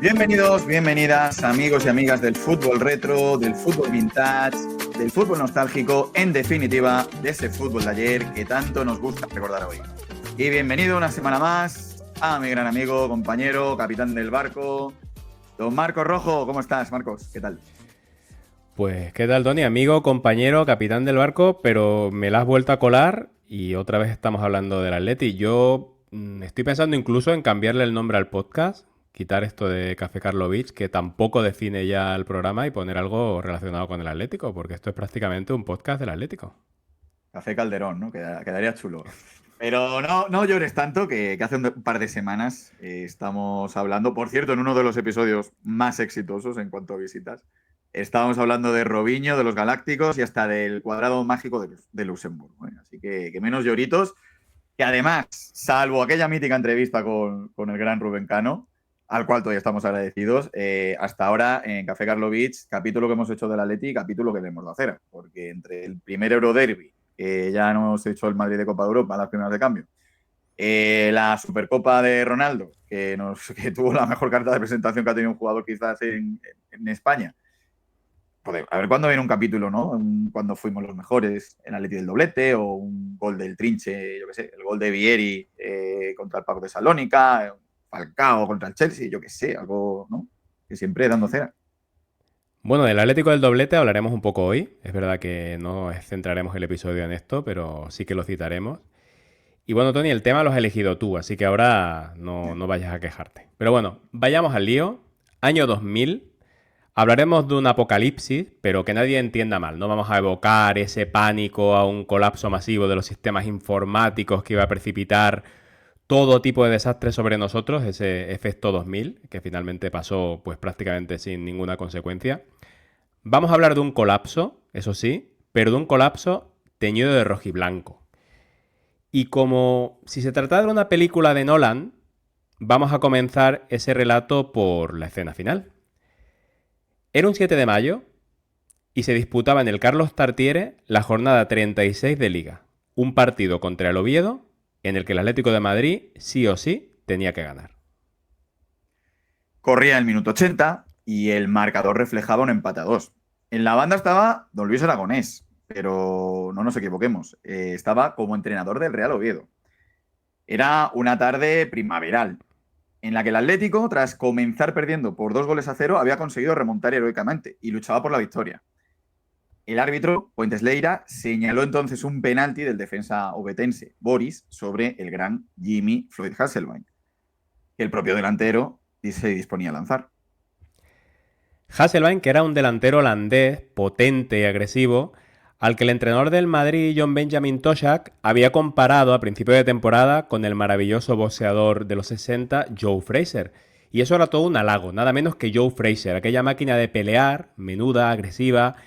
Bienvenidos, bienvenidas, amigos y amigas del fútbol retro, del fútbol vintage, del fútbol nostálgico, en definitiva, de ese fútbol de ayer que tanto nos gusta recordar hoy. Y bienvenido una semana más a mi gran amigo, compañero, capitán del barco, don Marcos Rojo. ¿Cómo estás, Marcos? ¿Qué tal? Pues, ¿qué tal, Tony? Amigo, compañero, capitán del barco, pero me la has vuelto a colar y otra vez estamos hablando del Atleti. Yo estoy pensando incluso en cambiarle el nombre al podcast, quitar esto de Café Karlovich, que tampoco define ya el programa, y poner algo relacionado con el Atlético, porque esto es prácticamente un podcast del Atlético. Café Calderón, ¿no? Quedaría chulo. Pero no llores tanto, que hace un par de semanas estamos hablando, por cierto, en uno de los episodios más exitosos en cuanto a visitas, estábamos hablando de Robinho, de los Galácticos y hasta del cuadrado mágico de Luxemburgo, ¿eh? Así que menos lloritos, que además, salvo aquella mítica entrevista con el gran Rubén Cano, al cual todavía estamos agradecidos, hasta ahora en Café Karlovich, capítulo que hemos hecho del Atleti, capítulo que debemos de hacer, porque entre el primer Euroderby, que ya nos hecho el Madrid de Copa de Europa, las primeras de cambio, la Supercopa de Ronaldo, que tuvo la mejor carta de presentación que ha tenido un jugador quizás en España. Joder, a ver cuándo viene un capítulo, ¿no? Cuando fuimos los mejores, el Atleti del doblete, o un gol del Trinche, yo qué sé, el gol de Vieri contra el Paco de Salónica, Falcao contra el Chelsea, yo qué sé, algo, ¿no? Que siempre dando cera. Bueno, del Atlético del doblete hablaremos un poco hoy. Es verdad que no centraremos el episodio en esto, pero sí que lo citaremos. Y bueno, Tony, el tema lo has elegido tú, así que ahora no vayas a quejarte. Pero bueno, vayamos al lío. Año 2000. Hablaremos de un apocalipsis, pero que nadie entienda mal. No vamos a evocar ese pánico a un colapso masivo de los sistemas informáticos que iba a precipitar todo tipo de desastres sobre nosotros, ese efecto 2000, que finalmente pasó pues prácticamente sin ninguna consecuencia. Vamos a hablar de un colapso, eso sí, pero de un colapso teñido de rojiblanco. Y como si se tratara de una película de Nolan, vamos a comenzar ese relato por la escena final. Era un 7 de mayo y se disputaba en el Carlos Tartiere la jornada 36 de Liga. Un partido contra el Oviedo en el que el Atlético de Madrid sí o sí tenía que ganar. Corría el minuto 80 y el marcador reflejaba un empate a 2. En la banda estaba don Luis Aragonés, pero no nos equivoquemos, estaba como entrenador del Real Oviedo. Era una tarde primaveral, en la que el Atlético, tras comenzar perdiendo por 2-0, había conseguido remontar heroicamente y luchaba por la victoria. El árbitro, Puentes Leira, señaló entonces un penalti del defensa ovetense, Boris, sobre el gran Jimmy Floyd Hasselbaink, que el propio delantero se disponía a lanzar. Hasselbaink, que era un delantero holandés potente y agresivo, al que el entrenador del Madrid, John Benjamin Toshak, había comparado a principio de temporada con el maravilloso boxeador de los 60, Joe Frazier. Y eso era todo un halago, nada menos que Joe Frazier, aquella máquina de pelear, menuda, agresiva,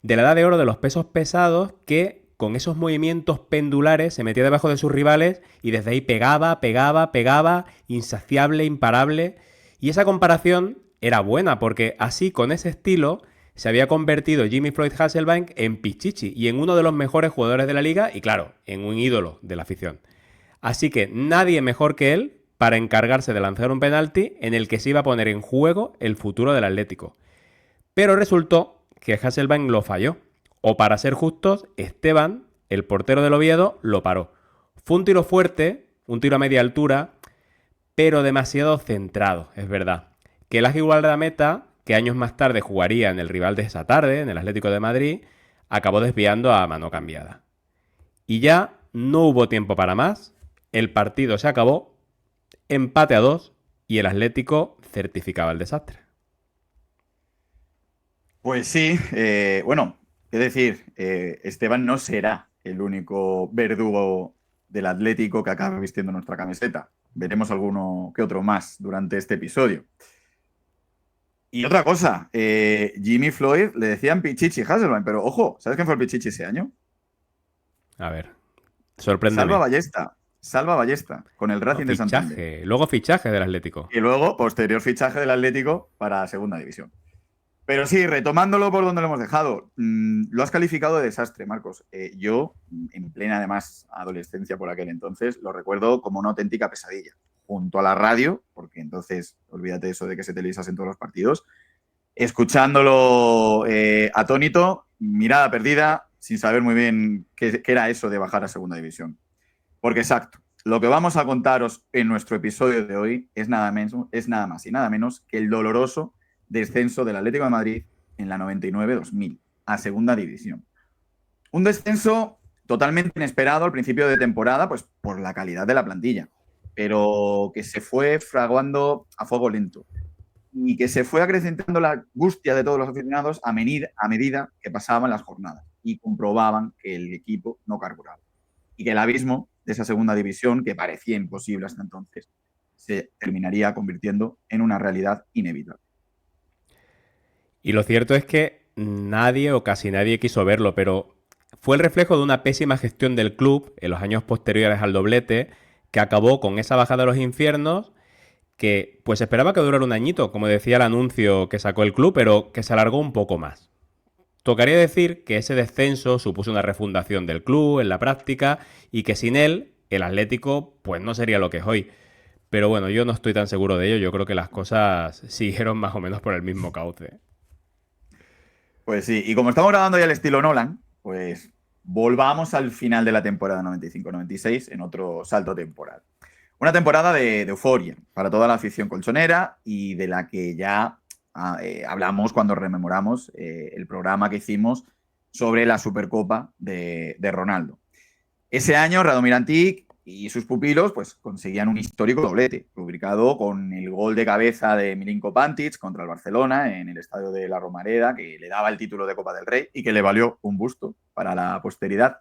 de la edad de oro de los pesos pesados, que con esos movimientos pendulares se metía debajo de sus rivales y desde ahí pegaba, insaciable, imparable. Y esa comparación era buena, porque así, con ese estilo, se había convertido Jimmy Floyd Hasselbaink en Pichichi y en uno de los mejores jugadores de la liga y, claro, en un ídolo de la afición. Así que nadie mejor que él para encargarse de lanzar un penalti en el que se iba a poner en juego el futuro del Atlético. Pero resultó que Hasselbaink lo falló. O, para ser justos, Esteban, el portero del Oviedo, lo paró. Fue un tiro fuerte, un tiro a media altura, pero demasiado centrado, es verdad. Que el ágil guardameta, que años más tarde jugaría en el rival de esa tarde, en el Atlético de Madrid, acabó desviando a mano cambiada. Y ya no hubo tiempo para más, el partido se acabó, empate a 2 y el Atlético certificaba el desastre. Pues sí, bueno, es decir, Esteban no será el único verdugo del Atlético que acabe vistiendo nuestra camiseta. Veremos alguno que otro más durante este episodio. Y otra cosa, Jimmy Floyd le decían Pichichi Hasselbaink, pero ojo, ¿sabes quién fue el Pichichi ese año? A ver, Salva sorpréndeme. Ballesta, Salva Ballesta, con el No, Racing de Santander. luego fichaje del Atlético. Y luego, posterior fichaje del Atlético para Segunda División. Pero sí, retomándolo por donde lo hemos dejado, lo has calificado de desastre, Marcos. Yo, en plena además adolescencia por aquel entonces, lo recuerdo como una auténtica pesadilla. junto a la radio, porque entonces olvídate eso de que se televisasen todos los partidos, escuchándolo atónito, mirada perdida, sin saber muy bien qué era eso de bajar a segunda división. Porque exacto, lo que vamos a contaros en nuestro episodio de hoy es nada más y nada menos que el doloroso descenso del Atlético de Madrid en la 99-2000 a segunda división. Un descenso totalmente inesperado al principio de temporada, pues por la calidad de la plantilla, pero que se fue fraguando a fuego lento y que se fue acrecentando la angustia de todos los aficionados a medida que pasaban las jornadas y comprobaban que el equipo no carburaba y que el abismo de esa segunda división, que parecía imposible hasta entonces, se terminaría convirtiendo en una realidad inevitable. Y lo cierto es que nadie o casi nadie quiso verlo, pero fue el reflejo de una pésima gestión del club en los años posteriores al doblete, que acabó con esa bajada a los infiernos que pues esperaba que durara un añito, como decía el anuncio que sacó el club, pero que se alargó un poco más. Tocaría decir que ese descenso supuso una refundación del club en la práctica y que sin él el Atlético pues no sería lo que es hoy. Pero bueno, yo no estoy tan seguro de ello, yo creo que las cosas siguieron más o menos por el mismo cauce. Pues sí, y como estamos grabando ya el estilo Nolan, pues volvamos al final de la temporada 95-96 en otro salto temporal. Una temporada de euforia para toda la afición colchonera y de la que ya hablamos cuando rememoramos el programa que hicimos sobre la Supercopa de Ronaldo. Ese año, Radomir Antic y sus pupilos pues, conseguían un histórico doblete, rubricado con el gol de cabeza de Milinko Pantic contra el Barcelona en el estadio de la Romareda, que le daba el título de Copa del Rey y que le valió un busto para la posteridad.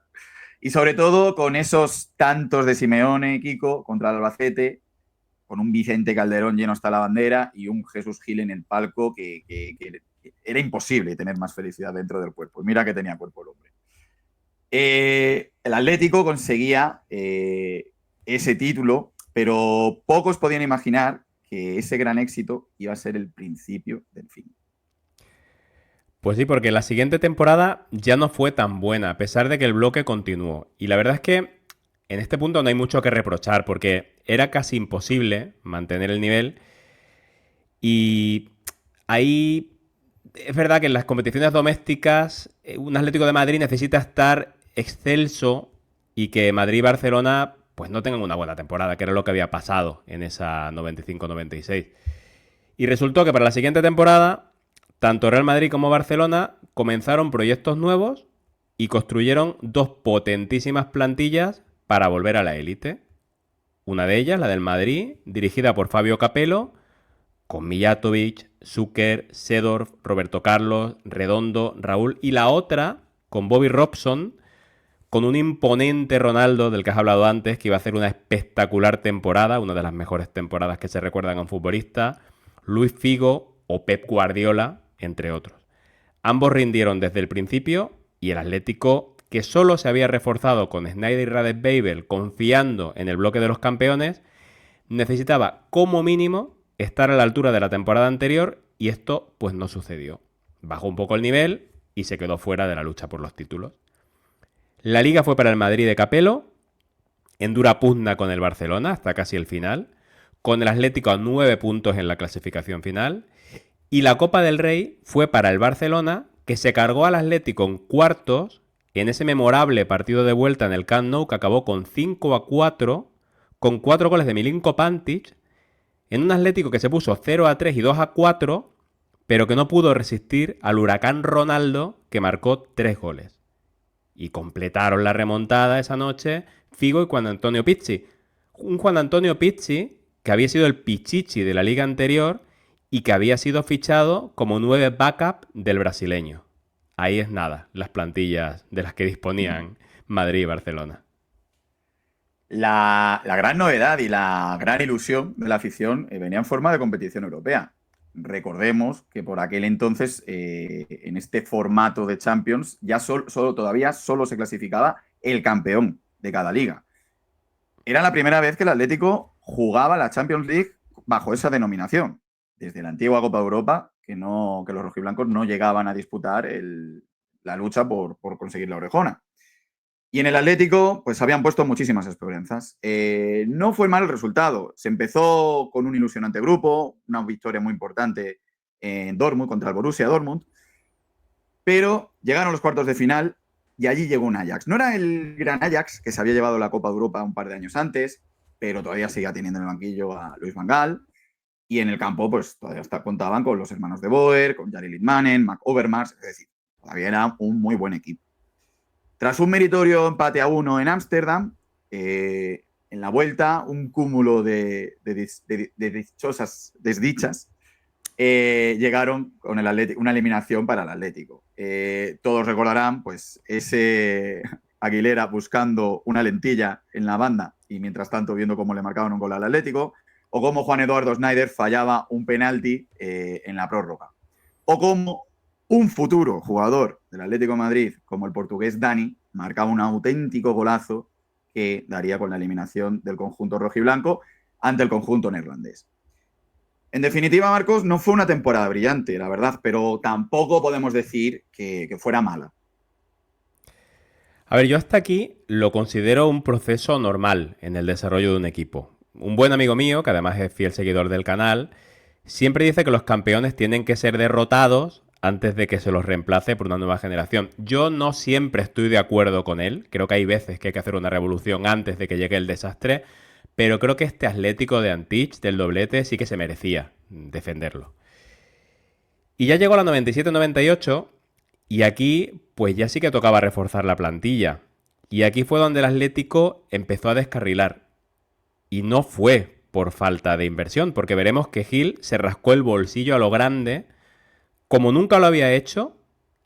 Y sobre todo con esos tantos de Simeone, Kiko, contra el Albacete, con un Vicente Calderón lleno hasta la bandera y un Jesús Gil en el palco que era imposible tener más felicidad dentro del cuerpo. Y mira que tenía cuerpo el hombre. El Atlético conseguía ese título, pero pocos podían imaginar que ese gran éxito iba a ser el principio del fin. Pues sí, porque la siguiente temporada ya no fue tan buena, a pesar de que el bloque continuó. Y la verdad es que en este punto no hay mucho que reprochar, porque era casi imposible mantener el nivel. Y ahí es verdad que en las competiciones domésticas un Atlético de Madrid necesita estar excelso y que Madrid y Barcelona pues no tengan una buena temporada, que era lo que había pasado en esa 95-96. Y resultó que para la siguiente temporada, tanto Real Madrid como Barcelona comenzaron proyectos nuevos y construyeron dos potentísimas plantillas para volver a la élite. Una de ellas, la del Madrid, dirigida por Fabio Capello, con Mijatovic, Zucker, Seedorf, Roberto Carlos, Redondo, Raúl, y la otra con Bobby Robson, con un imponente Ronaldo del que has hablado antes, que iba a hacer una espectacular temporada, una de las mejores temporadas que se recuerdan a un futbolista, Luis Figo o Pep Guardiola, entre otros. Ambos rindieron desde el principio y el Atlético, que solo se había reforzado con Sneijder y Radetz confiando en el bloque de los campeones, necesitaba como mínimo estar a la altura de la temporada anterior y esto pues no sucedió. Bajó un poco el nivel y se quedó fuera de la lucha por los títulos. La liga fue para el Madrid de Capello, en dura pugna con el Barcelona hasta casi el final, con el Atlético a 9 puntos en la clasificación final, y la Copa del Rey fue para el Barcelona, que se cargó al Atlético en cuartos en ese memorable partido de vuelta en el Camp Nou que acabó con 5-4, con 4 goles de Milinko Pantic, en un Atlético que se puso 0-3 y 2-4, pero que no pudo resistir al huracán Ronaldo, que marcó 3 goles. Y completaron la remontada esa noche Figo y Juan Antonio Pizzi. Un Juan Antonio Pizzi que había sido el pichichi de la liga anterior y que había sido fichado como 9 backup del brasileño. Ahí es nada, las plantillas de las que disponían Madrid y Barcelona. La gran novedad y la gran ilusión de la afición venía en forma de competición europea. Recordemos que por aquel entonces, en este formato de Champions, ya todavía solo se clasificaba el campeón de cada liga. Era la primera vez que el Atlético jugaba la Champions League bajo esa denominación. Desde la antigua Copa de Europa, que los rojiblancos no llegaban a disputar la lucha por conseguir la orejona. Y en el Atlético, pues habían puesto muchísimas esperanzas. No fue mal el resultado. Se empezó con un ilusionante grupo, una victoria muy importante en Dortmund contra el Borussia Dortmund, pero llegaron los cuartos de final y allí llegó un Ajax. No era el gran Ajax que se había llevado la Copa de Europa un par de años antes, pero todavía seguía teniendo en el banquillo a Luis Van Gaal. Y en el campo, pues todavía contaban con los hermanos de Boer, con Jari Litmanen, Marc Overmars, es decir, todavía era un muy buen equipo. Tras un meritorio empate a 1 en Ámsterdam, en la vuelta, un cúmulo de dichosas desdichas llegaron con el Atlético, una eliminación para el Atlético. Todos recordarán, pues, ese Aguilera buscando una lentilla en la banda y mientras tanto viendo cómo le marcaban un gol al Atlético, o cómo Juan Eduardo Schneider fallaba un penalti en la prórroga, o cómo un futuro jugador del Atlético de Madrid, como el portugués Dani, marcaba un auténtico golazo que daría con la eliminación del conjunto rojiblanco ante el conjunto neerlandés. En definitiva, Marcos, no fue una temporada brillante, la verdad, pero tampoco podemos decir que fuera mala. A ver, yo hasta aquí lo considero un proceso normal en el desarrollo de un equipo. Un buen amigo mío, que además es fiel seguidor del canal, siempre dice que los campeones tienen que ser derrotados antes de que se los reemplace por una nueva generación. Yo no siempre estoy de acuerdo con él. Creo que hay veces que hay que hacer una revolución antes de que llegue el desastre. Pero creo que este Atlético de Antich, del doblete, sí que se merecía defenderlo. Y ya llegó la 97-98 y aquí pues ya sí que tocaba reforzar la plantilla. Y aquí fue donde el Atlético empezó a descarrilar. Y no fue por falta de inversión, porque veremos que Gil se rascó el bolsillo a lo grande, como nunca lo había hecho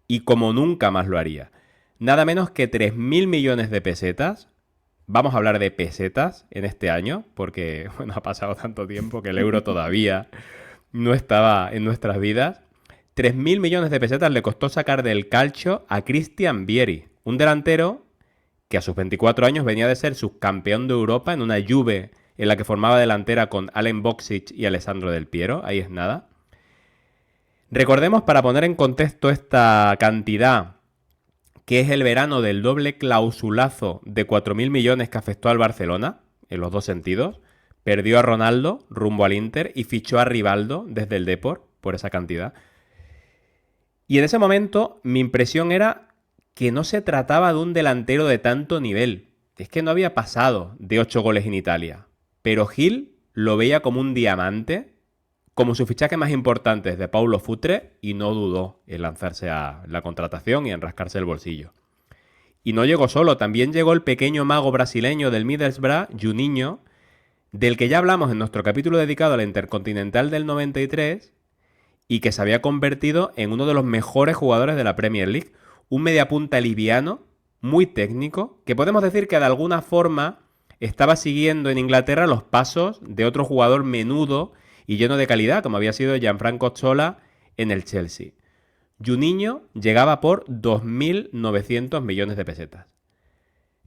y como nunca más lo haría. Nada menos que 3.000 millones de pesetas. Vamos a hablar de pesetas en este año, porque bueno, ha pasado tanto tiempo que el euro todavía no estaba en nuestras vidas. 3.000 millones de pesetas le costó sacar del calcio a Cristian Vieri, un delantero que a sus 24 años venía de ser subcampeón de Europa en una Juve en la que formaba delantera con Alen Boksic y Alessandro Del Piero. Ahí es nada. Recordemos, para poner en contexto esta cantidad, que es el verano del doble clausulazo de 4.000 millones que afectó al Barcelona, en los dos sentidos. Perdió a Ronaldo rumbo al Inter y fichó a Rivaldo desde el Depor por esa cantidad. Y en ese momento mi impresión era que no se trataba de un delantero de tanto nivel. Es que no había pasado de 8 goles en Italia. Pero Gil lo veía como un diamante, como su fichaje más importante desde Paulo Futre, y no dudó en lanzarse a la contratación y en rascarse el bolsillo. Y no llegó solo, también llegó el pequeño mago brasileño del Middlesbrough, Juninho, del que ya hablamos en nuestro capítulo dedicado a la Intercontinental del 93 y que se había convertido en uno de los mejores jugadores de la Premier League. Un mediapunta liviano, muy técnico, que podemos decir que de alguna forma estaba siguiendo en Inglaterra los pasos de otro jugador menudo y lleno de calidad, como había sido Gianfranco Zola en el Chelsea. Juninho llegaba por 2.900 millones de pesetas.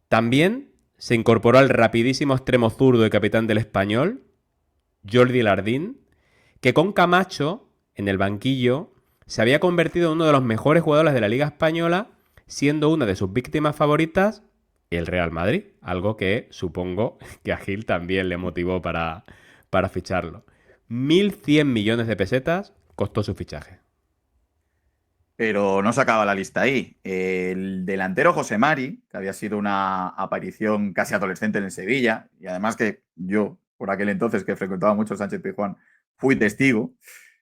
También se incorporó al rapidísimo extremo zurdo y capitán del Español, Jordi Lardín, que con Camacho en el banquillo se había convertido en uno de los mejores jugadores de la Liga Española, siendo una de sus víctimas favoritas el Real Madrid, algo que supongo que a Gil también le motivó para ficharlo. 1.100 millones de pesetas costó su fichaje. Pero no se acaba la lista ahí. El delantero José Mari, que había sido una aparición casi adolescente en el Sevilla, y además que yo, por aquel entonces que frecuentaba mucho Sánchez Pizjuán, fui testigo,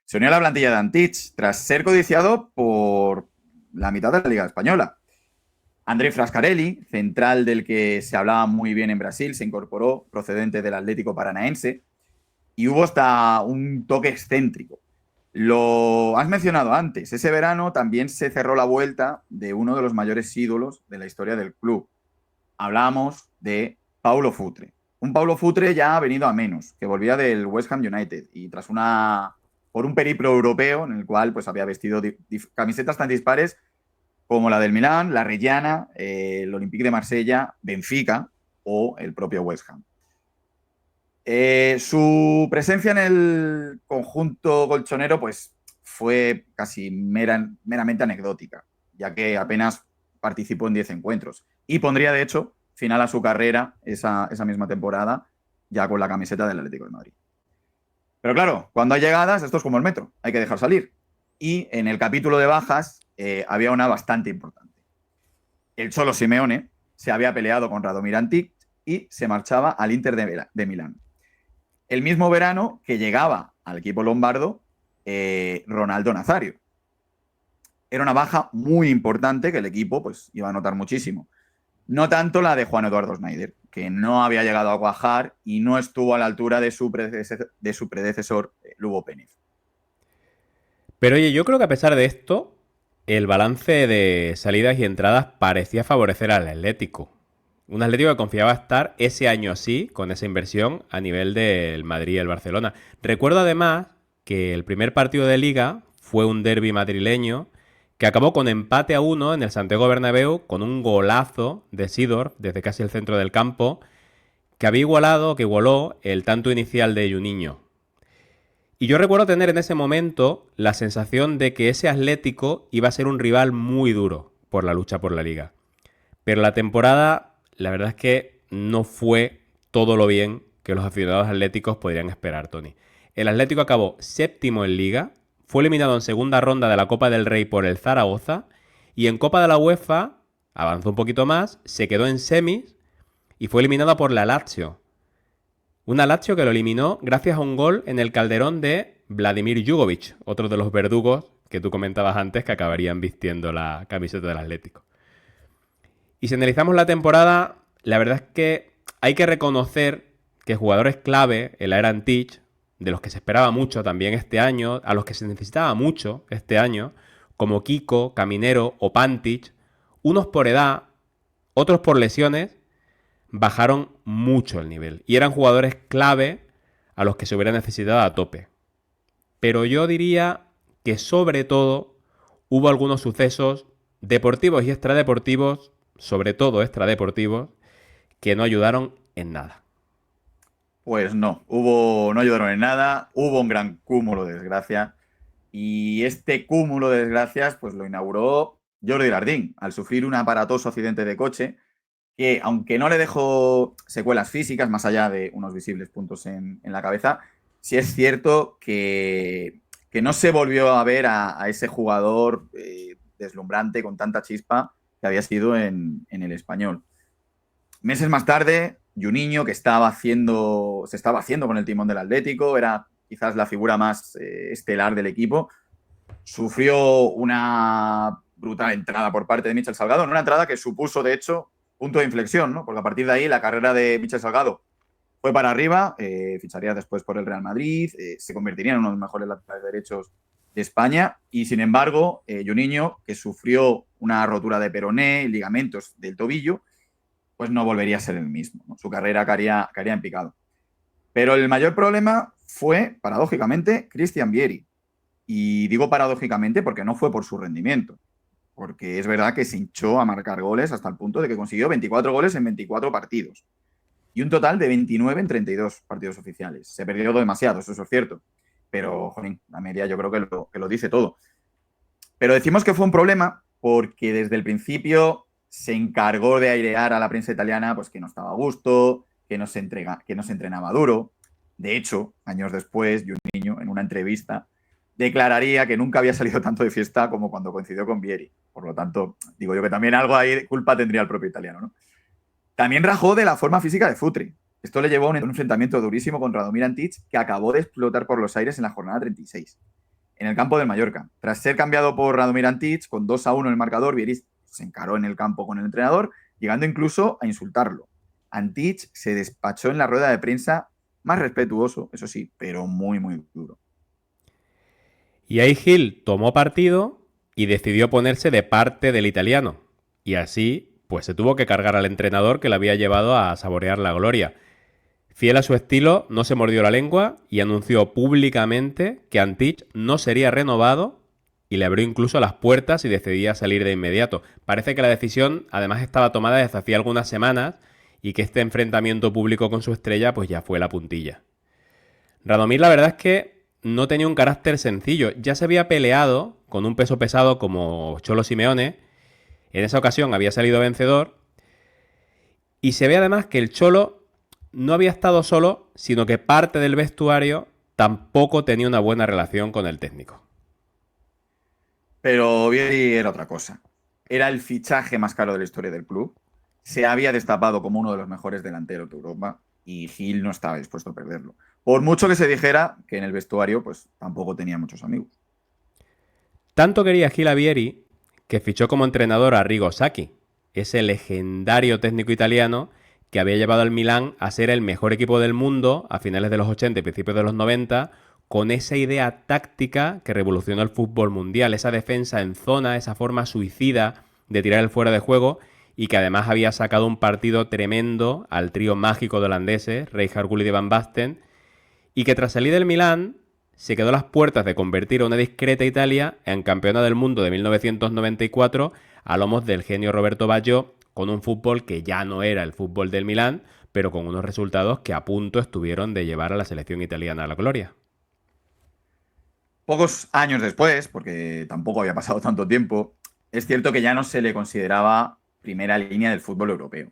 se unió a la plantilla de Antich tras ser codiciado por la mitad de la Liga Española. André Frascarelli, central del que se hablaba muy bien en Brasil, se incorporó procedente del Atlético Paranaense y hubo hasta un toque excéntrico. Lo has mencionado antes, ese verano también se cerró la vuelta de uno de los mayores ídolos de la historia del club. Hablamos de Paulo Futre. Un Paulo Futre ya ha venido a menos, que volvía del West Ham United y por un periplo europeo en el cual pues había vestido camisetas tan dispares como la del Milán, la Reggiana, el Olympique de Marsella, Benfica o el propio West Ham. Su presencia en el conjunto colchonero pues, fue casi meramente anecdótica, ya que apenas participó en 10 encuentros. y pondría, de hecho, final a su carrera esa misma temporada, ya con la camiseta del Atlético de Madrid. Pero claro, cuando hay llegadas, esto es como el metro, hay que dejar salir. Y en el capítulo de bajas había una bastante importante. El Cholo Simeone se había peleado con Radomir Antic y se marchaba al Inter de Milán. El mismo verano que llegaba al equipo lombardo Ronaldo Nazario. Era una baja muy importante que el equipo pues, iba a notar muchísimo. No tanto la de Juan Eduardo Schneider, que no había llegado a cuajar y no estuvo a la altura de su predecesor Lugo Pénez. Pero oye, yo creo que a pesar de esto, el balance de salidas y entradas parecía favorecer al Atlético. Un Atlético que confiaba estar ese año así, con esa inversión, a nivel del Madrid y el Barcelona. Recuerdo además que el primer partido de Liga fue un derbi madrileño que acabó con empate a 1 en el Santiago Bernabéu con un golazo de Seedorf desde casi el centro del campo que igualó el tanto inicial de Juninho. Y yo recuerdo tener en ese momento la sensación de que ese Atlético iba a ser un rival muy duro por la lucha por la Liga. Pero la temporada, la verdad es que no fue todo lo bien que los aficionados atléticos podrían esperar, Tony. El Atlético acabó séptimo en Liga, fue eliminado en segunda ronda de la Copa del Rey por el Zaragoza y en Copa de la UEFA avanzó un poquito más, se quedó en semis y fue eliminado por la Lazio. Una Lazio que lo eliminó gracias a un gol en el Calderón de Vladimir Jugovic, otro de los verdugos que tú comentabas antes que acabarían vistiendo la camiseta del Atlético. Y si analizamos la temporada, la verdad es que hay que reconocer que jugadores clave en la era Antic, de los que se esperaba mucho también este año, a los que se necesitaba mucho este año, como Kiko, Caminero o Pantic, unos por edad, otros por lesiones, bajaron mucho el nivel. Y eran jugadores clave a los que se hubiera necesitado a tope. Pero yo diría que sobre todo hubo algunos sucesos deportivos y extradeportivos, sobre todo extradeportivos, que no ayudaron en nada. Pues no ayudaron en nada, hubo un gran cúmulo de desgracia y este cúmulo de desgracias pues lo inauguró Jordi Lardín al sufrir un aparatoso accidente de coche que, aunque no le dejó secuelas físicas más allá de unos visibles puntos en la cabeza, sí es cierto que no se volvió a ver a ese jugador deslumbrante con tanta chispa que había sido en el Español. Meses más tarde, Juninho, que se estaba haciendo con el timón del Atlético, era quizás la figura más estelar del equipo, sufrió una brutal entrada por parte de Michel Salgado, una entrada que supuso, de hecho, punto de inflexión, ¿no? Porque a partir de ahí la carrera de Michel Salgado fue para arriba, ficharía después por el Real Madrid, se convertiría en uno de los mejores laterales derechos de España y, sin embargo, Juninho, que sufrió una rotura de peroné y ligamentos del tobillo, pues no volvería a ser el mismo, ¿no? Su carrera caería en picado. Pero el mayor problema fue, paradójicamente, Christian Vieri. Y digo paradójicamente porque no fue por su rendimiento, porque es verdad que se hinchó a marcar goles hasta el punto de que consiguió 24 goles en 24 partidos y un total de 29 en 32 partidos oficiales. Se perdió demasiado, eso es cierto, pero jolín, la media yo creo que lo dice todo. Pero decimos que fue un problema porque desde el principio se encargó de airear a la prensa italiana pues que no estaba a gusto, que no se entrenaba duro. De hecho, años después, Juninho, en una entrevista, declararía que nunca había salido tanto de fiesta como cuando coincidió con Vieri. Por lo tanto, digo yo que también algo ahí de culpa tendría el propio italiano, ¿no? También rajó de la forma física de Futri. Esto le llevó a un enfrentamiento durísimo contra Radomir Antic que acabó de explotar por los aires en la jornada 36, en el campo del Mallorca. Tras ser cambiado por Radomir Antic, con 2-1 en el marcador, Vieri se encaró en el campo con el entrenador, llegando incluso a insultarlo. Antic se despachó en la rueda de prensa más respetuoso, eso sí, pero muy, muy duro. Y ahí Gil tomó partido y decidió ponerse de parte del italiano. Y así, pues se tuvo que cargar al entrenador que le había llevado a saborear la gloria. Fiel a su estilo, no se mordió la lengua y anunció públicamente que Antic no sería renovado y le abrió incluso las puertas y decidía salir de inmediato. Parece que la decisión además estaba tomada desde hacía algunas semanas y que este enfrentamiento público con su estrella pues ya fue la puntilla. Radomir la verdad es que no tenía un carácter sencillo. Ya se había peleado con un peso pesado como Cholo Simeone. En esa ocasión había salido vencedor, Y se ve además que el Cholo no había estado solo, sino que parte del vestuario tampoco tenía una buena relación con el técnico. Pero Vieri era otra cosa. Era el fichaje más caro de la historia del club. Se había destapado como uno de los mejores delanteros de Europa y Gil no estaba dispuesto a perderlo. Por mucho que se dijera que en el vestuario pues tampoco tenía muchos amigos. Tanto quería Gil a Vieri que fichó como entrenador a Arrigo Sacchi, ese legendario técnico italiano que había llevado al Milán a ser el mejor equipo del mundo a finales de los 80 y principios de los 90, con esa idea táctica que revolucionó el fútbol mundial, esa defensa en zona, esa forma suicida de tirar el fuera de juego y que además había sacado un partido tremendo al trío mágico de holandeses, Rijkaard, Gullit y Van Basten, y que tras salir del Milán se quedó a las puertas de convertir a una discreta Italia en campeona del mundo de 1994 a lomos del genio Roberto Baggio, con un fútbol que ya no era el fútbol del Milán, pero con unos resultados que a punto estuvieron de llevar a la selección italiana a la gloria. Pocos años después, porque tampoco había pasado tanto tiempo, es cierto que ya no se le consideraba primera línea del fútbol europeo.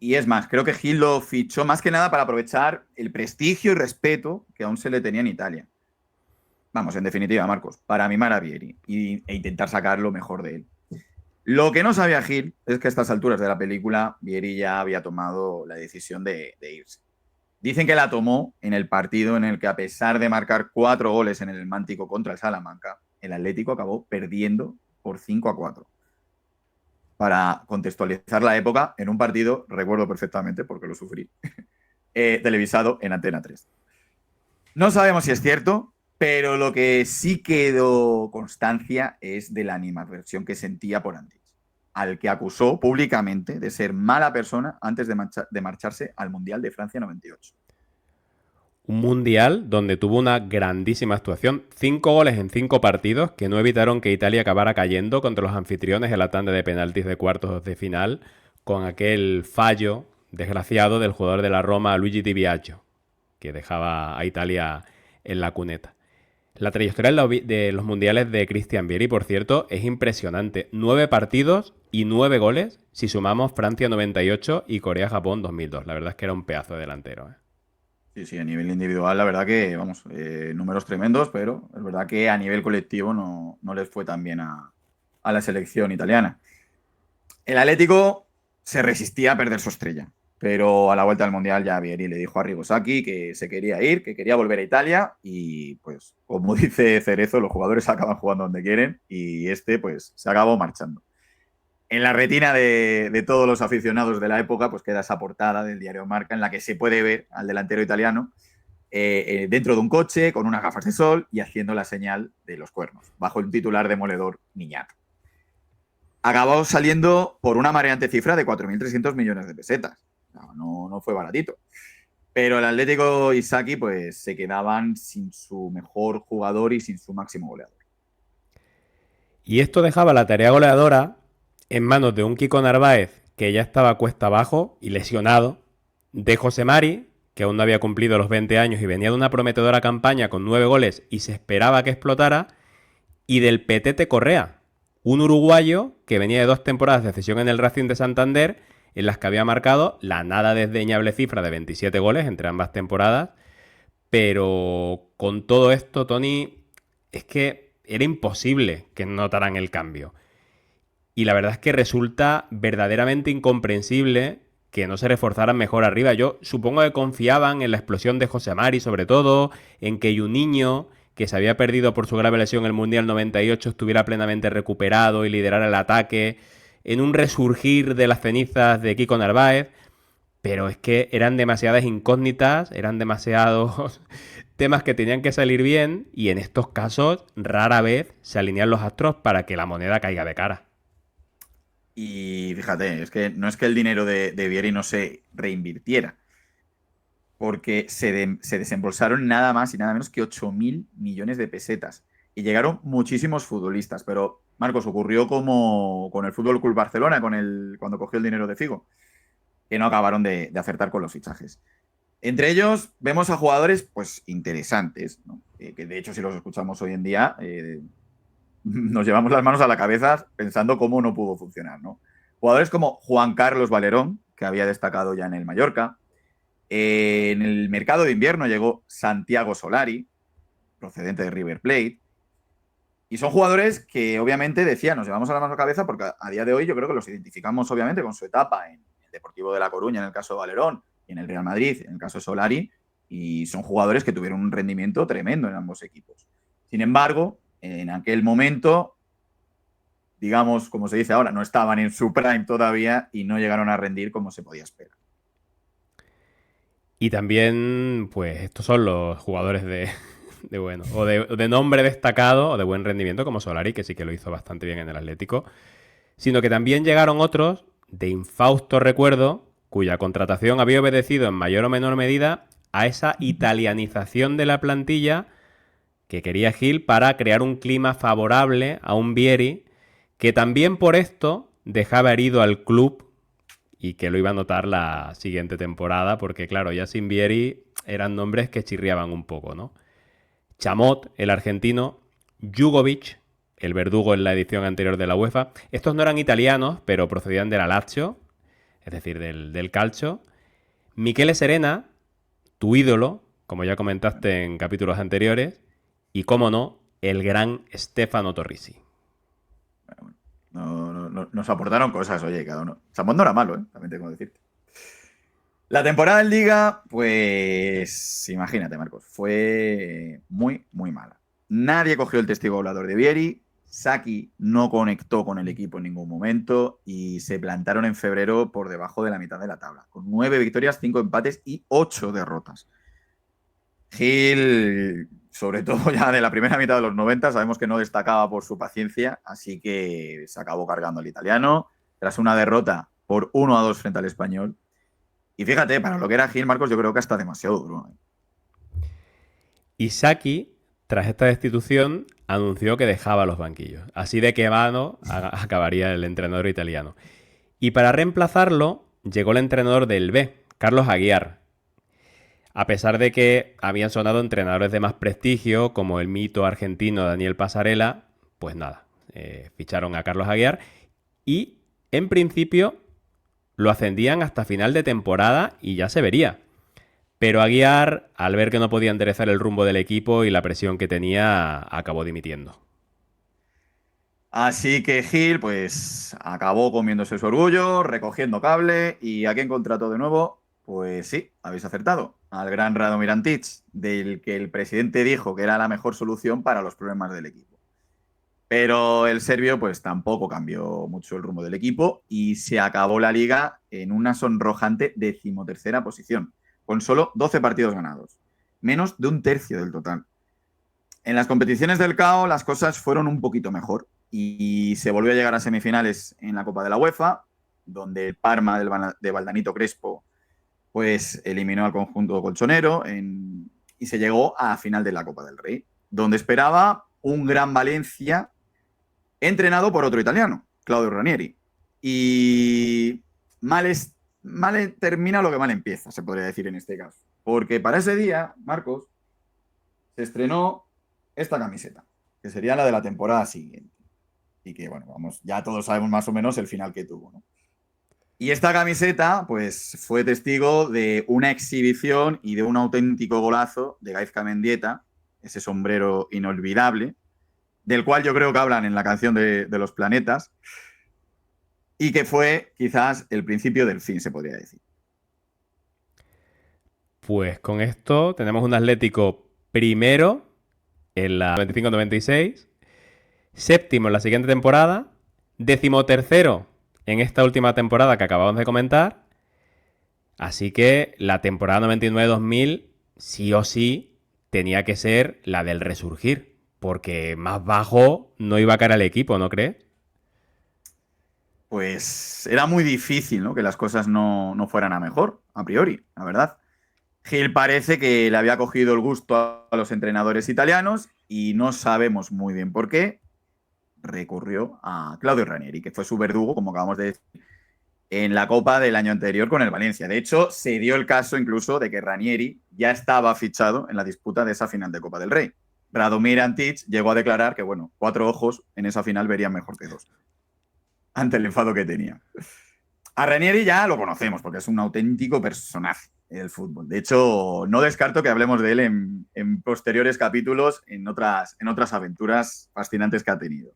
Y es más, creo que Gil lo fichó más que nada para aprovechar el prestigio y respeto que aún se le tenía en Italia. Vamos, en definitiva, Marcos, para mimar a Vieri e intentar sacar lo mejor de él. Lo que no sabía Gil es que a estas alturas de la película Vieri ya había tomado la decisión de irse. Dicen que la tomó en el partido en el que, a pesar de marcar 4 goles en el Mántico contra el Salamanca, el Atlético acabó perdiendo por 5-4. Para contextualizar la época, en un partido, recuerdo perfectamente porque lo sufrí, televisado en Antena 3. No sabemos si es cierto, pero lo que sí quedó constancia es de la animadversión que sentía por Antich, al que acusó públicamente de ser mala persona antes de marcharse al Mundial de Francia 98. Un mundial donde tuvo una grandísima actuación, 5 goles en 5 partidos que no evitaron que Italia acabara cayendo contra los anfitriones en la tanda de penaltis de cuartos de final, con aquel fallo desgraciado del jugador de la Roma, Luigi Di Biagio, que dejaba a Italia en la cuneta. La trayectoria de los mundiales de Christian Vieri, por cierto, es impresionante. 9 partidos y 9 goles si sumamos Francia 98 y Corea-Japón 2002. La verdad es que era un pedazo de delantero. Sí, sí, a nivel individual, la verdad que, vamos, números tremendos, pero es verdad que a nivel colectivo no les fue tan bien a la selección italiana. El Atlético se resistía a perder su estrella, pero a la vuelta del Mundial ya Vieri le dijo a Arrigo Sacchi que se quería ir, que quería volver a Italia y, pues, como dice Cerezo, los jugadores acaban jugando donde quieren y pues se acabó marchando. En la retina de todos los aficionados de la época, pues queda esa portada del diario Marca en la que se puede ver al delantero italiano dentro de un coche con unas gafas de sol y haciendo la señal de los cuernos, bajo el titular demoledor Niñato. Acabó saliendo por una mareante cifra de 4.300 millones de pesetas. No fue baratito. Pero el Atlético y Sacchi pues se quedaban sin su mejor jugador y sin su máximo goleador. Y esto dejaba la tarea goleadora en manos de un Kiko Narváez que ya estaba cuesta abajo y lesionado, de José Mari, que aún no había cumplido los 20 años y venía de una prometedora campaña con 9 goles y se esperaba que explotara, y del Petete Correa, un uruguayo que venía de 2 temporadas de cesión en el Racing de Santander, en las que había marcado la nada desdeñable cifra de 27 goles entre ambas temporadas. Pero con todo esto, Tony, es que era imposible que notaran el cambio. Y la verdad es que resulta verdaderamente incomprensible que no se reforzaran mejor arriba. Yo supongo que confiaban en la explosión de José Mari, sobre todo, en que Juninho, que se había perdido por su grave lesión en el Mundial 98, estuviera plenamente recuperado y liderara el ataque, en un resurgir de las cenizas de Kiko Narváez. Pero es que eran demasiadas incógnitas, eran demasiados temas que tenían que salir bien y en estos casos rara vez se alinean los astros para que la moneda caiga de cara. Y fíjate, es que no es que el dinero de Vieri no se reinvirtiera, porque se desembolsaron nada más y nada menos que 8.000 millones de pesetas. Y llegaron muchísimos futbolistas, pero Marcos, ocurrió como con el Fútbol Club Barcelona cuando cogió el dinero de Figo, que no acabaron de acertar con los fichajes. Entre ellos vemos a jugadores pues interesantes, ¿no? Que de hecho si los escuchamos hoy en día nos llevamos las manos a la cabeza pensando cómo no pudo funcionar, ¿no? Jugadores como Juan Carlos Valerón, que había destacado ya en el Mallorca. En el mercado de invierno llegó Santiago Solari, procedente de River Plate. Y son jugadores que obviamente decía, nos llevamos a la mano cabeza porque a día de hoy yo creo que los identificamos obviamente con su etapa en el Deportivo de La Coruña, en el caso de Valerón, y en el Real Madrid, en el caso de Solari, y son jugadores que tuvieron un rendimiento tremendo en ambos equipos. Sin embargo, en aquel momento, digamos, como se dice ahora, no estaban en su prime todavía y no llegaron a rendir como se podía esperar. Y también, pues, estos son los jugadores bueno, o de nombre destacado o de buen rendimiento, como Solari, que sí que lo hizo bastante bien en el Atlético, sino que también llegaron otros de infausto recuerdo, cuya contratación había obedecido en mayor o menor medida a esa italianización de la plantilla que quería Gil para crear un clima favorable a un Vieri que también por esto dejaba herido al club y que lo iba a notar la siguiente temporada, porque claro, ya sin Vieri eran nombres que chirriaban un poco, ¿no? Chamot, el argentino, Jugovic, el verdugo en la edición anterior de la UEFA. Estos no eran italianos, pero procedían de la Lazio, es decir, del calcio. Michele Serena, tu ídolo, como ya comentaste en capítulos anteriores, y cómo no, el gran Stefano Torrisi. Nos aportaron cosas, oye, cada uno. Chamot no era malo, también tengo que decirte. La temporada en Liga, pues imagínate, Marcos, fue muy, muy mala. Nadie cogió el testigo hablador de Vieri, Saki no conectó con el equipo en ningún momento y se plantaron en febrero por debajo de la mitad de la tabla, con 9 victorias, 5 empates y 8 derrotas. Gil, sobre todo ya de la primera mitad de los 90, sabemos que no destacaba por su paciencia, así que se acabó cargando al italiano tras una derrota por 1-2 frente al Español. Y fíjate, para lo que era Gil, Marcos, yo creo que hasta demasiado duro. Y Saki, tras esta destitución, anunció que dejaba los banquillos. Así de que vano acabaría el entrenador italiano. Y para reemplazarlo, llegó el entrenador del B, Carlos Aguiar. A pesar de que habían sonado entrenadores de más prestigio, como el mito argentino Daniel Pasarela, pues nada, ficharon a Carlos Aguiar y, en principio, lo ascendían hasta final de temporada y ya se vería. Pero Aguiar, al ver que no podía enderezar el rumbo del equipo y la presión que tenía, acabó dimitiendo. Así que Gil, pues, acabó comiéndose su orgullo, recogiendo cable. ¿Y a quién contrató de nuevo? Pues sí, habéis acertado. Al gran Radomir Antic, del que el presidente dijo que era la mejor solución para los problemas del equipo. Pero el serbio, pues, tampoco cambió mucho el rumbo del equipo y se acabó la liga en una sonrojante 13ª posición, con solo 12 partidos ganados, menos de un tercio del total. En las competiciones del CAO las cosas fueron un poquito mejor y se volvió a llegar a semifinales en la Copa de la UEFA, donde el Parma de Valdanito Crespo pues eliminó al conjunto colchonero y se llegó a final de la Copa del Rey, donde esperaba un gran Valencia entrenado por otro italiano, Claudio Ranieri. Y mal termina lo que mal empieza, se podría decir en este caso. Porque para ese día, Marcos, se estrenó esta camiseta, que sería la de la temporada siguiente. Y que, bueno, vamos, ya todos sabemos más o menos el final que tuvo, ¿no? Y esta camiseta, pues, fue testigo de una exhibición y de un auténtico golazo de Gaizka Mendieta, ese sombrero inolvidable, del cual yo creo que hablan en la canción de Los Planetas, y que fue quizás el principio del fin, se podría decir. Pues con esto tenemos un Atlético primero en la 95-96, séptimo en la siguiente temporada, decimotercero en esta última temporada que acabamos de comentar. Así que la temporada 99-2000 sí o sí tenía que ser la del resurgir, porque más bajo no iba a caer al equipo, ¿no crees? Pues era muy difícil, ¿no?, que las cosas no fueran a mejor, a priori, la verdad. Gil parece que le había cogido el gusto a los entrenadores italianos y no sabemos muy bien por qué recurrió a Claudio Ranieri, que fue su verdugo, como acabamos de decir, en la Copa del año anterior con el Valencia. De hecho, se dio el caso incluso de que Ranieri ya estaba fichado en la disputa de esa final de Copa del Rey. Radomir Antic llegó a declarar que, bueno, 4 ojos en esa final verían mejor que 2, ante el enfado que tenía. A Ranieri ya lo conocemos porque es un auténtico personaje del fútbol. De hecho, no descarto que hablemos de él en posteriores capítulos, en otras aventuras fascinantes que ha tenido.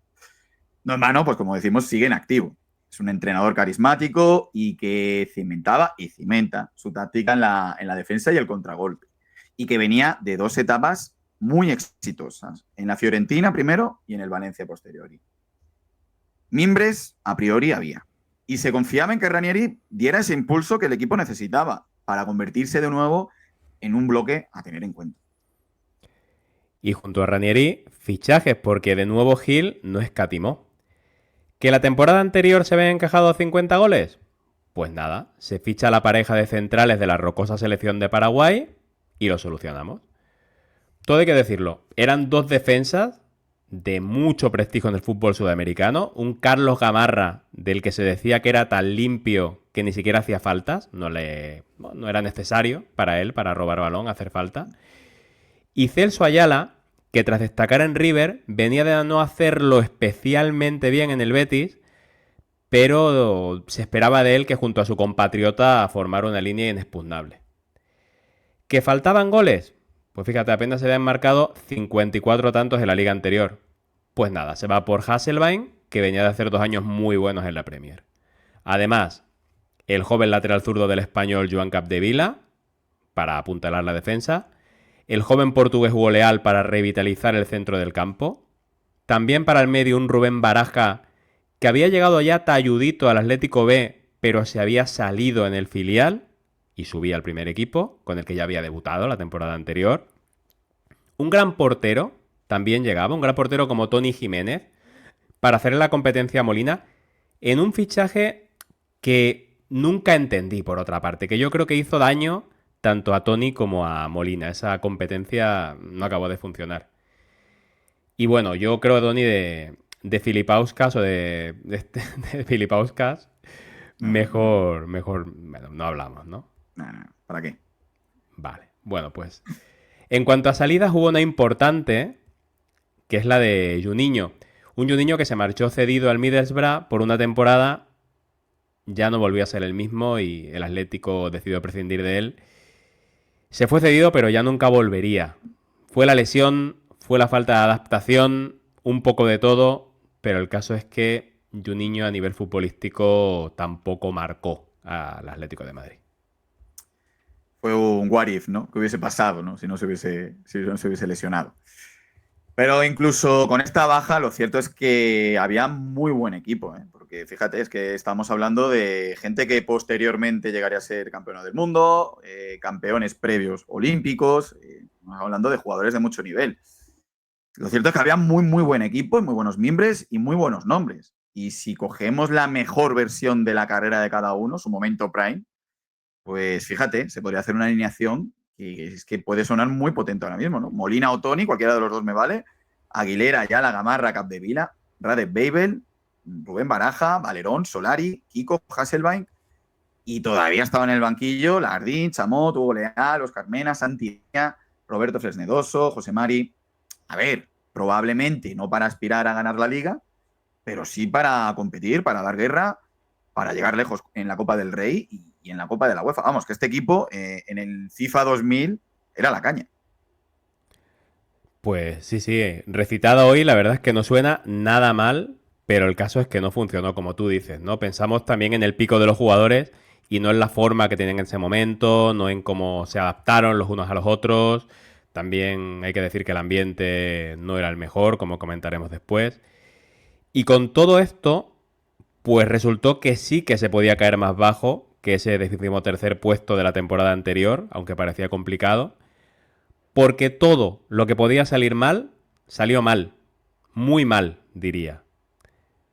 No en vano, pues como decimos, sigue en activo. Es un entrenador carismático y que cimentaba y cimenta su táctica en la defensa y el contragolpe. Y que venía de dos etapas muy exitosas, en la Fiorentina primero y en el Valencia posteriori. Mimbres, a priori, había. Y se confiaba en que Ranieri diera ese impulso que el equipo necesitaba para convertirse de nuevo en un bloque a tener en cuenta. Y junto a Ranieri, fichajes, porque de nuevo Gil no escatimó. ¿Que la temporada anterior se habían encajado 50 goles? Pues nada, se ficha la pareja de centrales de la rocosa selección de Paraguay y lo solucionamos. Todo hay que decirlo, eran dos defensas de mucho prestigio en el fútbol sudamericano. Un Carlos Gamarra, del que se decía que era tan limpio que ni siquiera hacía faltas, no era necesario para él, para robar balón, hacer falta. Y Celso Ayala, que tras destacar en River, venía de no hacerlo especialmente bien en el Betis, pero se esperaba de él que junto a su compatriota formara una línea inexpugnable. ¿Que faltaban goles? Pues fíjate, apenas se habían marcado 54 tantos en la liga anterior. Pues nada, se va por Hasselbaink, que venía de hacer 2 años muy buenos en la Premier. Además, el joven lateral zurdo del Español Joan Capdevila, para apuntalar la defensa. El joven portugués Hugo Leal para revitalizar el centro del campo. También para el medio un Rubén Baraja, que había llegado ya talludito al Atlético B, pero se había salido en el filial y subía al primer equipo, con el que ya había debutado la temporada anterior. Un gran portero también llegaba, un gran portero como Tony Jiménez, para hacerle la competencia a Molina, en un fichaje que nunca entendí, por otra parte, que yo creo que hizo daño tanto a Tony como a Molina. Esa competencia no acabó de funcionar. Y bueno, yo creo, Tony, de Filipauskas o de Filipauskas, mejor, bueno, no hablamos, ¿no? ¿Para qué? Vale, bueno, pues en cuanto a salidas hubo una importante, que es la de Juninho. Un Juninho que se marchó cedido al Middlesbrough por una temporada, ya no volvió a ser el mismo y el Atlético decidió prescindir de él. Se fue cedido, pero ya nunca volvería. Fue la lesión, fue la falta de adaptación, un poco de todo, pero el caso es que Juninho a nivel futbolístico tampoco marcó al Atlético de Madrid. Fue un what if, ¿no? Que hubiese pasado, ¿no? Si no se hubiese lesionado. Pero incluso con esta baja, lo cierto es que había muy buen equipo, ¿eh? Porque fíjate, es que estamos hablando de gente que posteriormente llegaría a ser campeona del mundo, campeones previos olímpicos, estamos hablando de jugadores de mucho nivel. Lo cierto es que había muy buen equipo, muy buenos miembros y muy buenos nombres. Y si cogemos la mejor versión de la carrera de cada uno, su momento prime, pues fíjate, se podría hacer una alineación que es que puede sonar muy potente ahora mismo, ¿no? Molina o Tony, cualquiera de los dos me vale. Aguilera, Ayala, Gamarra, Capdevila, Radek Babel, Rubén Baraja, Valerón, Solari, Kiko, Hasselbaink. Y todavía estaba en el banquillo Lardín, Chamot, Hugo Leal, Oscar Mena, Santilla, Roberto Fresnedoso, José Mari. A ver, probablemente no para aspirar a ganar la Liga, pero sí para competir, para dar guerra, para llegar lejos en la Copa del Rey y en la Copa de la UEFA. Vamos, que este equipo en el FIFA 2000 era la caña. Pues sí, recitada hoy la verdad es que no suena nada mal, pero el caso es que no funcionó como tú dices, ¿no? Pensamos también en el pico de los jugadores y no en la forma que tenían en ese momento, no en cómo se adaptaron los unos a los otros. También hay que decir que el ambiente no era el mejor, como comentaremos después. Y con todo esto, pues resultó que sí que se podía caer más bajo que ese 13º puesto de la temporada anterior, aunque parecía complicado. Porque todo lo que podía salir mal, salió mal. Muy mal, diría.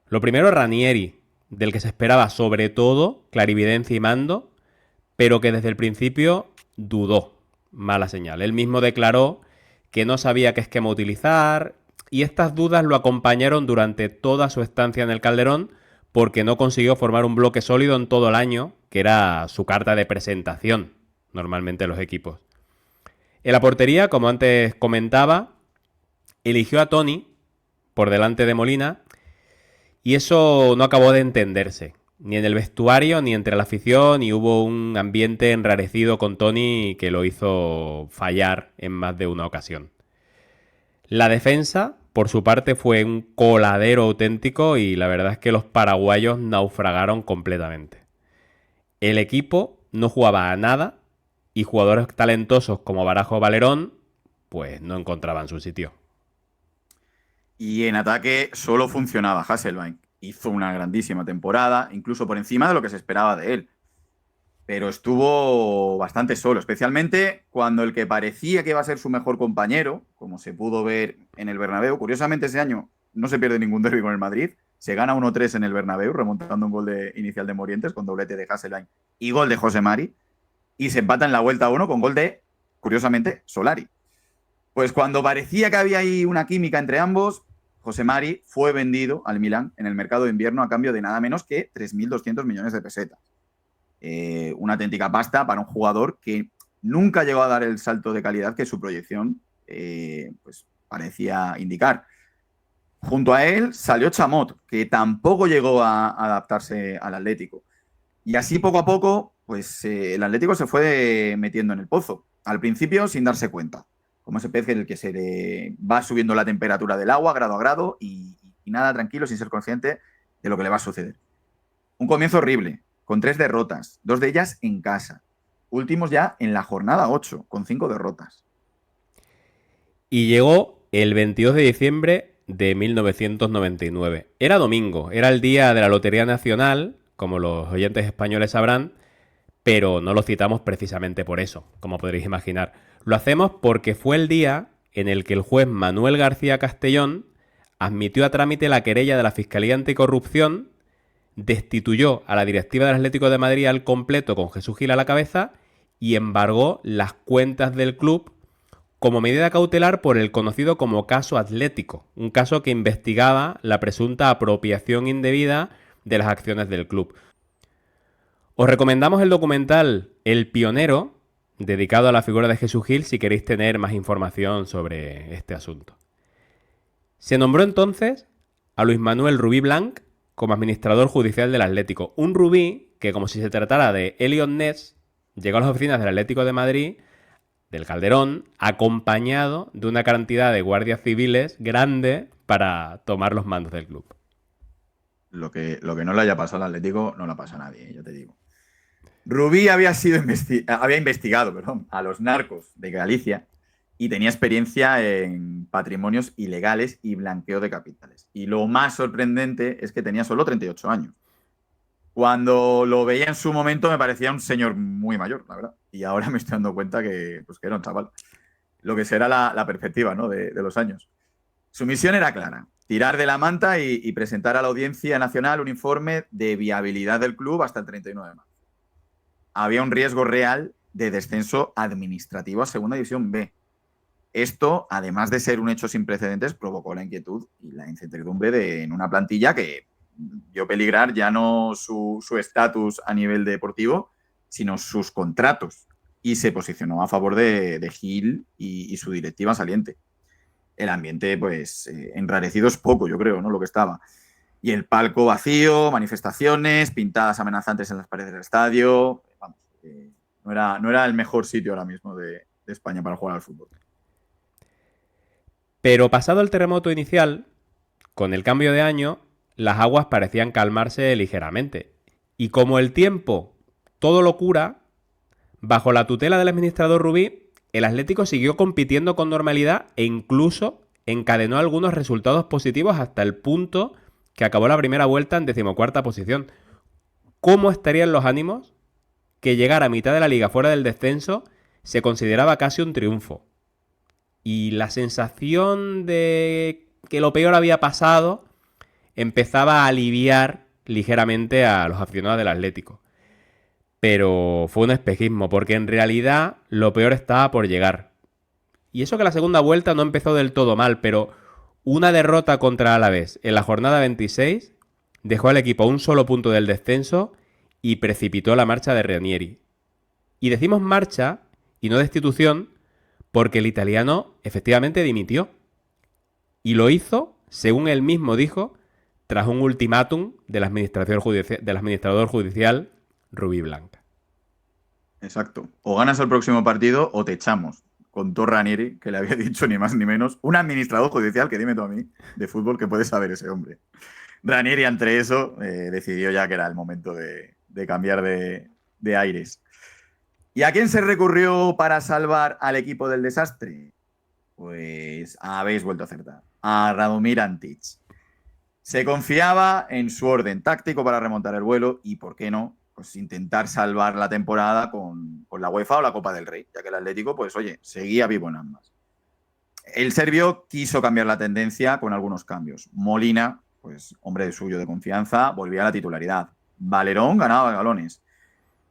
Lo primero, Ranieri, del que se esperaba sobre todo clarividencia y mando, pero que desde el principio dudó. Mala señal. Él mismo declaró que no sabía qué esquema utilizar y estas dudas lo acompañaron durante toda su estancia en el Calderón porque no consiguió formar un bloque sólido en todo el año, que era su carta de presentación normalmente en los equipos. En la portería, como antes comentaba, eligió a Tony por delante de Molina y eso no acabó de entenderse. Ni en el vestuario, ni entre la afición, y hubo un ambiente enrarecido con Tony que lo hizo fallar en más de una ocasión. La defensa, por su parte, fue un coladero auténtico y la verdad es que los paraguayos naufragaron completamente. El equipo no jugaba a nada y jugadores talentosos como Barajo o Valerón pues no encontraban su sitio. Y en ataque solo funcionaba Hasselbaink. Hizo una grandísima temporada, incluso por encima de lo que se esperaba de él. Pero estuvo bastante solo, especialmente cuando el que parecía que iba a ser su mejor compañero, como se pudo ver en el Bernabéu, curiosamente ese año no se pierde ningún derbi con el Madrid, se gana 1-3 en el Bernabéu, remontando un gol inicial de Morientes con doblete de Hasselbaink y gol de José Mari, y se empata en la vuelta 1 con gol de, curiosamente, Solari. Pues cuando parecía que había ahí una química entre ambos, José Mari fue vendido al Milán en el mercado de invierno a cambio de nada menos que 3.200 millones de pesetas. Una auténtica pasta para un jugador que nunca llegó a dar el salto de calidad que su proyección pues parecía indicar. Junto a él salió Chamot, que tampoco llegó a adaptarse al Atlético. Y así poco a poco, pues el Atlético se fue metiendo en el pozo. Al principio sin darse cuenta, como ese pez en el que se le va subiendo la temperatura del agua grado a grado y nada tranquilo sin ser consciente de lo que le va a suceder. Un comienzo horrible, con 3 derrotas, 2 de ellas en casa. Últimos ya en la jornada 8, con 5 derrotas. Y llegó el 22 de diciembre de 1999. Era domingo, era el día de la Lotería Nacional, como los oyentes españoles sabrán, pero no lo citamos precisamente por eso, como podréis imaginar. Lo hacemos porque fue el día en el que el juez Manuel García Castellón admitió a trámite la querella de la Fiscalía Anticorrupción, destituyó a la directiva del Atlético de Madrid al completo con Jesús Gil a la cabeza y embargó las cuentas del club como medida cautelar por el conocido como caso Atlético, un caso que investigaba la presunta apropiación indebida de las acciones del club. Os recomendamos el documental El Pionero, dedicado a la figura de Jesús Gil, si queréis tener más información sobre este asunto. Se nombró entonces a Luis Manuel Rubí Blanc como administrador judicial del Atlético. Un Rubí que, como si se tratara de Elliot Ness, llegó a las oficinas del Atlético de Madrid, del Calderón, acompañado de una cantidad de guardias civiles grande para tomar los mandos del club. Lo que no le haya pasado al Atlético no le pasa a nadie, yo te digo. Rubí había investigado a los narcos de Galicia y tenía experiencia en patrimonios ilegales y blanqueo de capitales. Y lo más sorprendente es que tenía solo 38 años. Cuando lo veía en su momento me parecía un señor muy mayor, la verdad. Y ahora me estoy dando cuenta que era un chaval. Lo que será la perspectiva, ¿no?, de los años. Su misión era clara: tirar de la manta y presentar a la Audiencia Nacional un informe de viabilidad del club hasta el 39 de marzo. Había un riesgo real de descenso administrativo a Segunda División B. Esto, además de ser un hecho sin precedentes, provocó la inquietud y la incertidumbre en una plantilla que vio peligrar ya no su estatus a nivel deportivo, sino sus contratos. Y se posicionó a favor de Gil y su directiva saliente. El ambiente, pues, enrarecido es poco, yo creo, ¿no?, lo que estaba. Y el palco vacío, manifestaciones, pintadas amenazantes en las paredes del estadio. Vamos, no era el mejor sitio ahora mismo de España para jugar al fútbol. Pero pasado el terremoto inicial, con el cambio de año, las aguas parecían calmarse ligeramente. Y como el tiempo todo lo cura, bajo la tutela del administrador Rubí, el Atlético siguió compitiendo con normalidad e incluso encadenó algunos resultados positivos hasta el punto que acabó la primera vuelta en 14ª posición. ¿Cómo estarían los ánimos que llegar a mitad de la liga fuera del descenso se consideraba casi un triunfo? Y la sensación de que lo peor había pasado empezaba a aliviar ligeramente a los aficionados del Atlético. Pero fue un espejismo, porque en realidad lo peor estaba por llegar. Y eso que la segunda vuelta no empezó del todo mal, pero una derrota contra Alavés en la jornada 26 dejó al equipo a un solo punto del descenso y precipitó la marcha de Ranieri. Y decimos marcha y no destitución porque el italiano efectivamente dimitió. Y lo hizo, según él mismo dijo, tras un ultimátum del administrador judicial Rubí Blanca. Exacto. O ganas el próximo partido o te echamos. Contó Ranieri, que le había dicho ni más ni menos, un administrador judicial, que dime tú a mí, de fútbol, que puede saber ese hombre. Ranieri, entre eso, decidió ya que era el momento de cambiar de aires. ¿Y a quién se recurrió para salvar al equipo del desastre? Pues habéis vuelto a acertar. A Radomir Antic. Se confiaba en su orden táctico para remontar el vuelo y, ¿por qué no?, pues intentar salvar la temporada con la UEFA o la Copa del Rey, ya que el Atlético, pues oye, seguía vivo en ambas. El serbio quiso cambiar la tendencia con algunos cambios. Molina, pues hombre suyo de confianza, volvía a la titularidad. Valerón ganaba galones.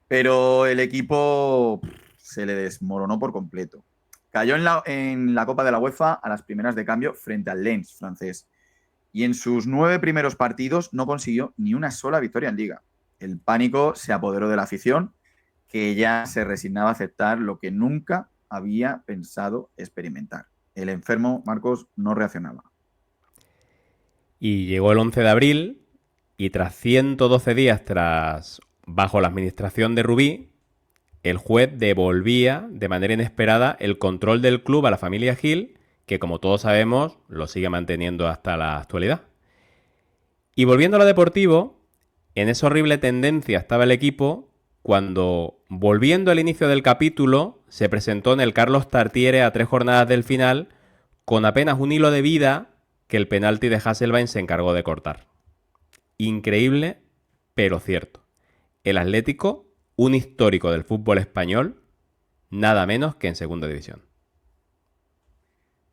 Pero el equipo se le desmoronó por completo. Cayó en la Copa de la UEFA a las primeras de cambio frente al Lens francés. Y en sus 9 primeros partidos no consiguió ni una sola victoria en Liga. El pánico se apoderó de la afición, que ya se resignaba a aceptar lo que nunca había pensado experimentar. El enfermo, Marcos, no reaccionaba. Y llegó el 11 de abril y tras 112 días bajo la administración de Rubí, el juez devolvía de manera inesperada el control del club a la familia Gil, que como todos sabemos lo sigue manteniendo hasta la actualidad. Y volviendo a lo deportivo, en esa horrible tendencia estaba el equipo cuando, volviendo al inicio del capítulo, se presentó en el Carlos Tartiere a 3 jornadas del final con apenas un hilo de vida que el penalti de Hasselbaink se encargó de cortar. Increíble, pero cierto. El Atlético, un histórico del fútbol español, nada menos que en segunda división.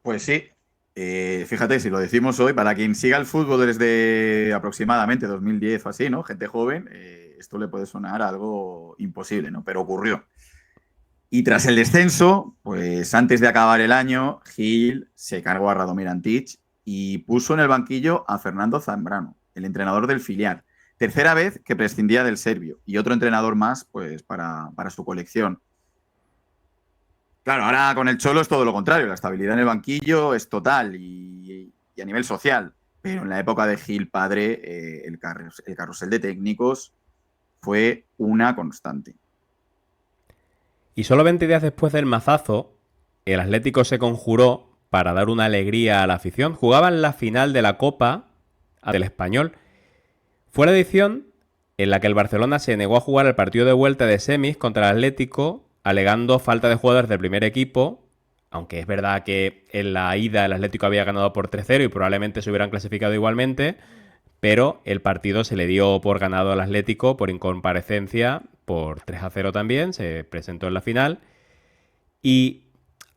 Pues sí, fíjate, si lo decimos hoy, para quien siga el fútbol desde aproximadamente 2010 o así, ¿no? Gente joven, esto le puede sonar algo imposible, ¿no? Pero ocurrió. Y tras el descenso, pues antes de acabar el año, Gil se cargó a Radomir Antic y puso en el banquillo a Fernando Zambrano, el entrenador del filial. Tercera vez que prescindía del serbio y otro entrenador más, pues para su colección. Claro, ahora con el Cholo es todo lo contrario. La estabilidad en el banquillo es total y a nivel social. Pero en la época de Gil padre, el carrusel de técnicos fue una constante. Y solo 20 días después del mazazo, el Atlético se conjuró para dar una alegría a la afición. Jugaban la final de la Copa del Español. Fue la edición en la que el Barcelona se negó a jugar el partido de vuelta de semis contra el Atlético, alegando falta de jugadores del primer equipo, aunque es verdad que en la ida el Atlético había ganado por 3-0 y probablemente se hubieran clasificado igualmente, pero el partido se le dio por ganado al Atlético por incomparecencia, por 3-0 también, se presentó en la final. Y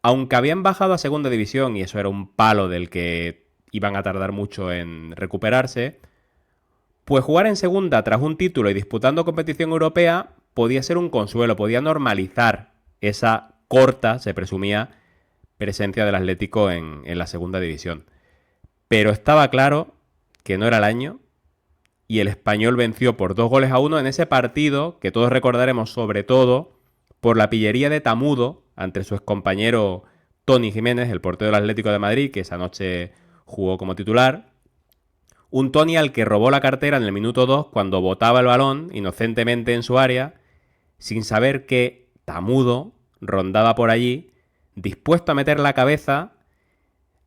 aunque habían bajado a segunda división, y eso era un palo del que iban a tardar mucho en recuperarse, pues jugar en segunda tras un título y disputando competición europea podía ser un consuelo, podía normalizar esa corta, se presumía, presencia del Atlético en la segunda división. Pero estaba claro que no era el año y el Español venció por 2-1 en ese partido que todos recordaremos sobre todo por la pillería de Tamudo ante su excompañero Toni Jiménez, el portero del Atlético de Madrid, que esa noche jugó como titular. Un Toni al que robó la cartera en el minuto 2 cuando botaba el balón inocentemente en su área, sin saber que Tamudo rondaba por allí, dispuesto a meter la cabeza,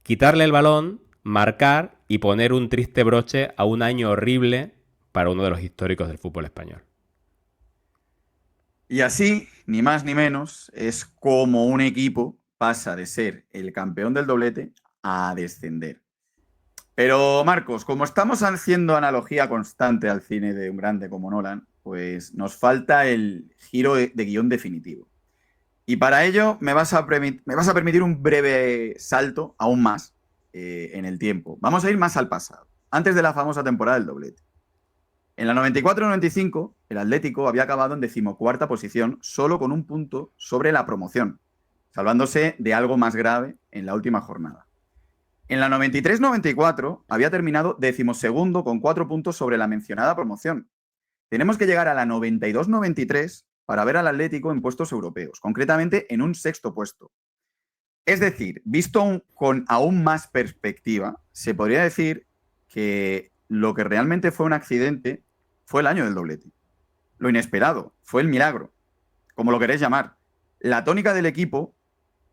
quitarle el balón, marcar y poner un triste broche a un año horrible para uno de los históricos del fútbol español. Y así, ni más ni menos, es como un equipo pasa de ser el campeón del doblete a descender. Pero Marcos, como estamos haciendo analogía constante al cine de un grande como Nolan, pues nos falta el giro de guión definitivo. Y para ello me vas a permitir un breve salto aún más en el tiempo. Vamos a ir más al pasado, antes de la famosa temporada del doblete. En la 94-95, el Atlético había acabado en 14ª posición solo con un punto sobre la promoción, salvándose de algo más grave en la última jornada. En la 93-94 había terminado 12º con 4 puntos sobre la mencionada promoción. Tenemos que llegar a la 92-93 para ver al Atlético en puestos europeos, concretamente en un 6º puesto. Es decir, visto con aún más perspectiva, se podría decir que lo que realmente fue un accidente fue el año del doblete. Lo inesperado, fue el milagro, como lo queréis llamar. La tónica del equipo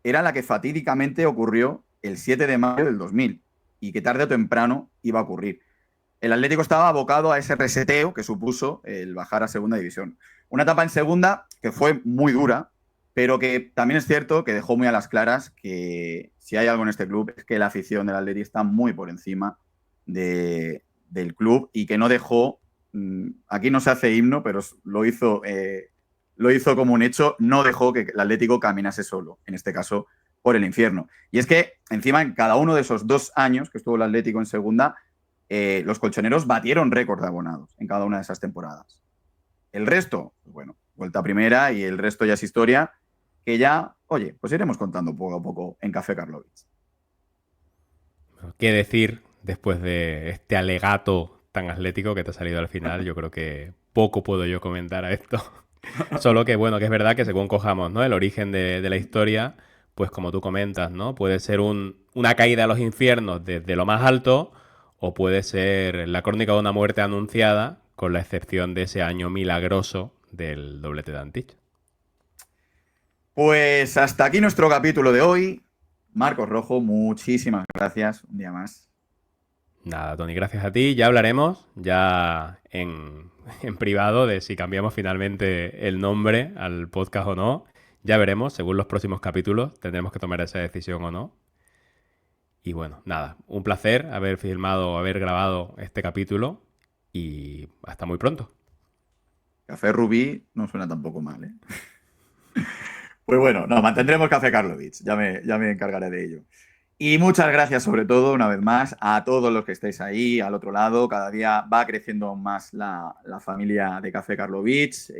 era la que fatídicamente ocurrió el 7 de mayo del 2000 y que tarde o temprano iba a ocurrir. El Atlético estaba abocado a ese reseteo que supuso el bajar a segunda división. Una etapa en segunda que fue muy dura, pero que también es cierto que dejó muy a las claras que si hay algo en este club es que la afición del Atlético está muy por encima del club y que no dejó, aquí no se hace himno, pero lo hizo como un hecho, no dejó que el Atlético caminase solo, en este caso por el infierno. Y es que encima en cada uno de esos 2 años que estuvo el Atlético en segunda, los colchoneros batieron récord de abonados en cada una de esas temporadas. El resto, pues bueno, vuelta a primera y el resto ya es historia que ya, oye, pues iremos contando poco a poco en Café Karlovich. ¿Qué decir después de este alegato tan atlético que te ha salido al final? Yo creo que poco puedo yo comentar a esto. Solo que, bueno, que es verdad que según cojamos, ¿no?, el origen de la historia, pues como tú comentas, ¿no?, puede ser una caída a los infiernos desde lo más alto o puede ser la crónica de una muerte anunciada, con la excepción de ese año milagroso del doblete de Antich. Pues hasta aquí nuestro capítulo de hoy. Marcos Rojo, muchísimas gracias un día más. Nada, Tony, gracias a ti. Ya hablaremos, ya en privado, de si cambiamos finalmente el nombre al podcast o no. Ya veremos, según los próximos capítulos, tendremos que tomar esa decisión o no. Y bueno, nada, un placer haber filmado, haber grabado este capítulo y hasta muy pronto. Café Rubí no suena tampoco mal, ¿eh? Pues bueno, no, mantendremos Café Karlovich, ya me encargaré de ello. Y muchas gracias sobre todo, una vez más, a todos los que estáis ahí, al otro lado. Cada día va creciendo más la familia de Café Karlovich.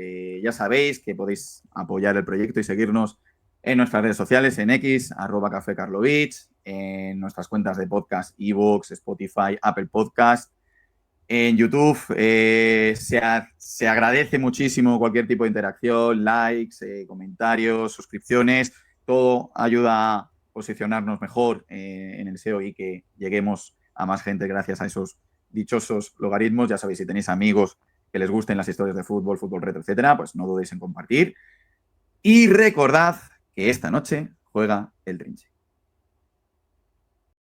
Ya sabéis que podéis apoyar el proyecto y seguirnos en nuestras redes sociales, en X, @Café Karlovich, en nuestras cuentas de podcast, iVoox, Spotify, Apple Podcast. En YouTube se agradece muchísimo cualquier tipo de interacción, likes, comentarios, suscripciones. Todo ayuda a posicionarnos mejor en el SEO y que lleguemos a más gente gracias a esos dichosos logaritmos. Ya sabéis, si tenéis amigos que les gusten las historias de fútbol, fútbol retro, etcétera, pues no dudéis en compartir. Y recordad que esta noche juega el Trinche.